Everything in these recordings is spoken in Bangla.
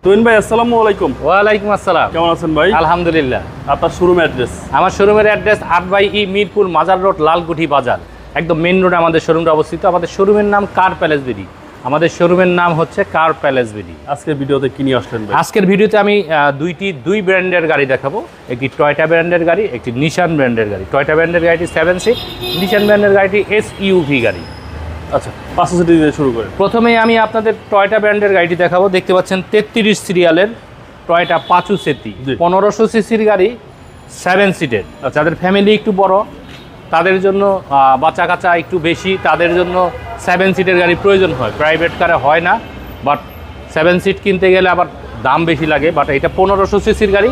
তুহিন ভাই আসসালামু আলাইকুম। ওয়ালাইকুম আসসালাম। কেমন আছেন ভাই? আলহামদুলিল্লাহ। আপনার শোরুম অ্যাড্রেস? আমার শোরুমের অ্যাড্রেস 8/E মিরপুর মাজার রোড, লালকুঠি বাজার, একদম মেন রোডে আমাদের শোরুমটা অবস্থিত। আমাদের শোরুমের নাম কার প্যালেস বিডি। আমাদের শোরুমের নাম হচ্ছে কার প্যালেস বিডি। আজকের ভিডিওতে কি নিয়ে আসলেন ভাই? আজকের ভিডিওতে আমি দুই ব্র্যান্ডের গাড়ি দেখাবো। একটি টয়োটা ব্র্যান্ডের গাড়ি, একটি নিশান ব্র্যান্ডের গাড়ি। টয়োটা ব্র্যান্ডের গাড়িটি 7 সিট, নিশান ব্র্যান্ডের গাড়িটি SUV গাড়ি। আচ্ছা, 500 সিটি দিয়ে শুরু করে। প্রথমেই আমি আপনাদের টয়োটা ব্র্যান্ডের গাড়িটি দেখাবো। দেখতে পাচ্ছেন 33 সিরিয়ালের টয়োটা পাচু সেতি, 1500 সিসির গাড়ি, 7 সিটের। যাদের ফ্যামিলি একটু বড়, তাদের জন্য বাচ্চা কাচ্চা একটু বেশি, তাদের জন্য 7 সিটের গাড়ি প্রয়োজন হয়। প্রাইভেট কারে হয় না, বাট 7 সিট কিনতে গেলে আবার দাম বেশি লাগে। বাট এটা 1500 সিসির গাড়ি,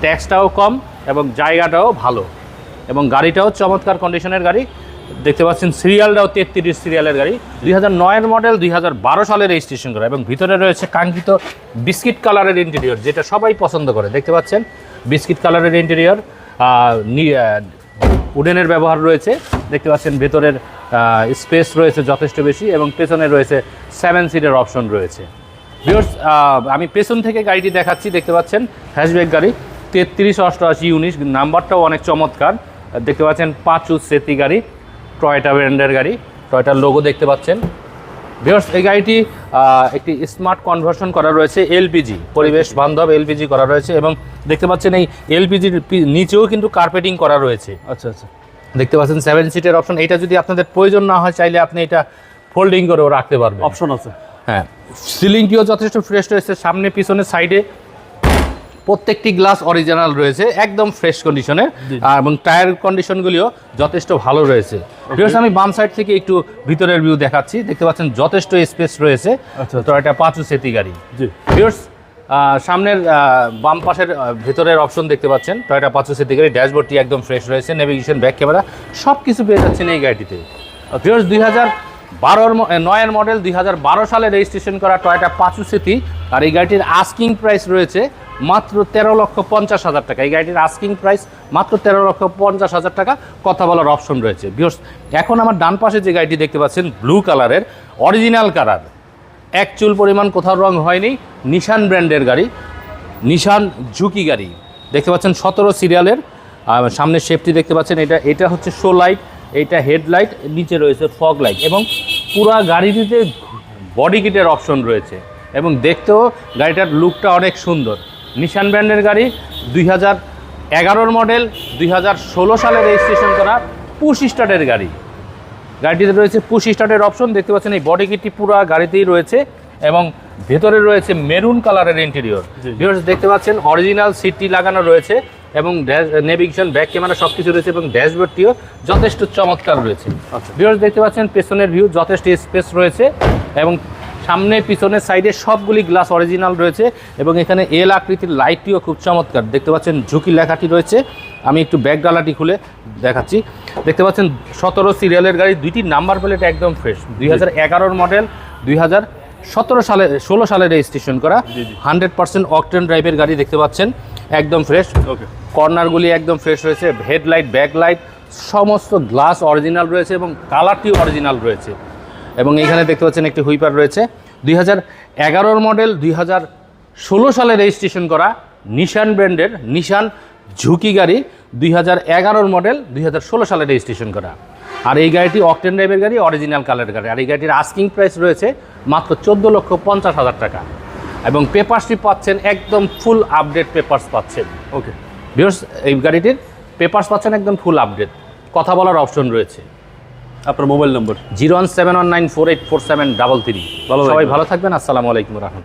ট্যাক্সটাও কম এবং জায়গাটাও ভালো এবং গাড়িটাও চমৎকার কন্ডিশনের গাড়ি। দেখতে পাচ্ছেন সিরিয়ালটাও 33 সিরিয়ালের গাড়ি, 2009-এর মডেল, 2012 সালের রেজিস্ট্রেশন করা এবং ভিতরে রয়েছে কাঙ্ক্ষিত বিস্কিট কালারের ইন্টেরিয়র, যেটা সবাই পছন্দ করে। দেখতে পাচ্ছেন বিস্কিট কালারের ইন্টেরিয়র, উডেনের ব্যবহার রয়েছে। দেখতে পাচ্ছেন ভেতরের স্পেস রয়েছে যথেষ্ট বেশি এবং পেছনে রয়েছে 7 সিটের অপশন রয়েছে। ভিউয়ার্স, আমি পেছন থেকে গাড়িটি দেখাচ্ছি। দেখতে পাচ্ছেন হ্যাশব্যাক গাড়ি, 338819, নাম্বারটাও অনেক চমৎকার। দেখতে পাচ্ছেন পাঁচু সেতি গাড়ি, টয়োটা ব্র্যান্ডের গাড়ি, টয়োটার লোগো দেখতে পাচ্ছেন। ভিউয়ার্স, এই গাড়িটি একটি স্মার্ট কনভার্সন করা রয়েছে, এলপিজি, পরিবেশ বান্ধব এলপিজি করা রয়েছে এবং দেখতে পাচ্ছেন এই এলপিজির নিচেও কিন্তু কার্পেটিং করা রয়েছে। আচ্ছা আচ্ছা, দেখতে পাচ্ছেন 7 সিটের অপশন। এটা যদি আপনাদের প্রয়োজন না হয়, চাইলে আপনি এটা ফোল্ডিং করেও রাখতে পারবেন, অপশন আছে। হ্যাঁ, সিলিংটিও যথেষ্ট ফ্রেশ রয়েছে। সামনে পিছনে সাইডে প্রত্যেকটি গ্লাস অরিজিনাল রয়েছে, একদম ফ্রেশ কন্ডিশনে, এবং টায়ার কন্ডিশনগুলিও যথেষ্ট ভালো রয়েছে। ভিউয়ার্স, আমি বাম সাইড থেকে একটু ভিতরের ভিউ দেখাচ্ছি। দেখতে পাচ্ছেন যথেষ্ট স্পেস রয়েছে। আচ্ছা, তো এটা পাঁচু সেতি গাড়ি। জি ভিউয়ার্স, সামনের বাম পাশের ভেতরের অপশন দেখতে পাচ্ছেন, টয়োটা পাঁচু সেতি গাড়ি। ড্যাশবোর্ডটি একদম ফ্রেশ রয়েছে, নেভিগেশন, ব্যাক ক্যামেরা সব কিছু পেয়ে যাচ্ছেন এই গাড়িটিতে। ভিউয়ার্স, 2009-এর মডেল, 2012 সালে রেজিস্ট্রেশন করা টয়োটা পাঁচু সেতি। আর এই গাড়িটির আস্কিং প্রাইস রয়েছে মাত্র 13,50,000 টাকা। এই গাড়িটির আস্কিং প্রাইস মাত্র 13,50,000 টাকা। কথা বলার অপশন রয়েছে। ভিউয়ার্স, এখন আমার ডান পাশে যে গাড়িটি দেখতে পাচ্ছেন, ব্লু কালারের অরিজিনাল কালার, এক চুল পরিমাণ কোথাও রং হয়নি, নিশান ব্র্যান্ডের গাড়ি, নিশান ঝুঁকি গাড়ি। দেখতে পাচ্ছেন 17 সিরিয়ালের। সামনের শেপটি দেখতে পাচ্ছেন, এটা হচ্ছে শো লাইট, এইটা হেডলাইট, নিচে রয়েছে ফগ লাইট এবং পুরা গাড়িটিতে বডি কিটের অপশন রয়েছে এবং দেখতেও গাড়িটার লুকটা অনেক সুন্দর। নিশান ব্র্যান্ডের গাড়ি, 2011-এর মডেল, 2016 সালে রেজিস্ট্রেশন করা পুশ স্টার্টের গাড়ি। গাড়িটিতে রয়েছে পুশ স্টার্টের অপশন। দেখতে পাচ্ছেন এই বডি কিটটি পুরো গাড়িতেই রয়েছে এবং ভেতরে রয়েছে মেরুন কালারের ইন্টেরিয়র। ভিউয়ার্স, দেখতে পাচ্ছেন অরিজিনাল সিটটি লাগানো রয়েছে এবং নেভিগেশন, ব্যাক ক্যামেরা সব কিছু রয়েছে এবং ড্যাশবোর্ডটিও যথেষ্ট চমৎকার রয়েছে। ভিউয়ার্স, দেখতে পাচ্ছেন পেছনের ভিউ, যথেষ্ট স্পেস রয়েছে এবং সামনে পিছনের সাইডে সবগুলি গ্লাস অরিজিনাল রয়েছে এবং এখানে এল আকৃতির লাইটটিও খুব চমৎকার। দেখতে পাচ্ছেন ঝুঁকি লেখাটি রয়েছে। আমি একটু ব্যাক ডালাটি খুলে দেখাচ্ছি। দেখতে পাচ্ছেন 17 সিরিয়ালের গাড়ি, দুইটি নাম্বার প্লেট একদম ফ্রেশ। 2011-এর মডেল, 2016 সালে রেজিস্ট্রেশন করা, 100% অকটেন ড্রাইভের গাড়ি। দেখতে পাচ্ছেন একদম ফ্রেশ। ওকে, কর্নারগুলি একদম ফ্রেশ রয়েছে, হেডলাইট, ব্যাকলাইট সমস্ত গ্লাস অরিজিনাল রয়েছে এবং কালারটিও অরিজিনাল রয়েছে এবং এখানে দেখতে পাচ্ছেন একটি হুইপার রয়েছে। 2011-এর মডেল, 2016 সালে রেজিস্ট্রেশন করা নিশান ব্র্যান্ডের নিশান ঝুঁকি গাড়ি, 2011-এর মডেল, 2016 সালে রেজিস্ট্রেশন করা। আর এই গাড়িটি অকটেন ড্রাইভের গাড়ি, অরিজিনাল কালারের গাড়ি। আর এই গাড়িটির আস্কিং প্রাইস রয়েছে মাত্র 14,50,000 টাকা এবং পেপারসটি পাচ্ছেন একদম ফুল আপডেট পেপারস পাচ্ছেন। ওকে ভিউয়ার্স, এই গাড়িটির পেপারস পাচ্ছেন একদম ফুল আপডেট, কথা বলার অপশন রয়েছে। আপনার মোবাইল নম্বর? 01719484733। সবাই ভালো থাকবেন। আসসালামু আলাইকুম রহমতুল্লাহ।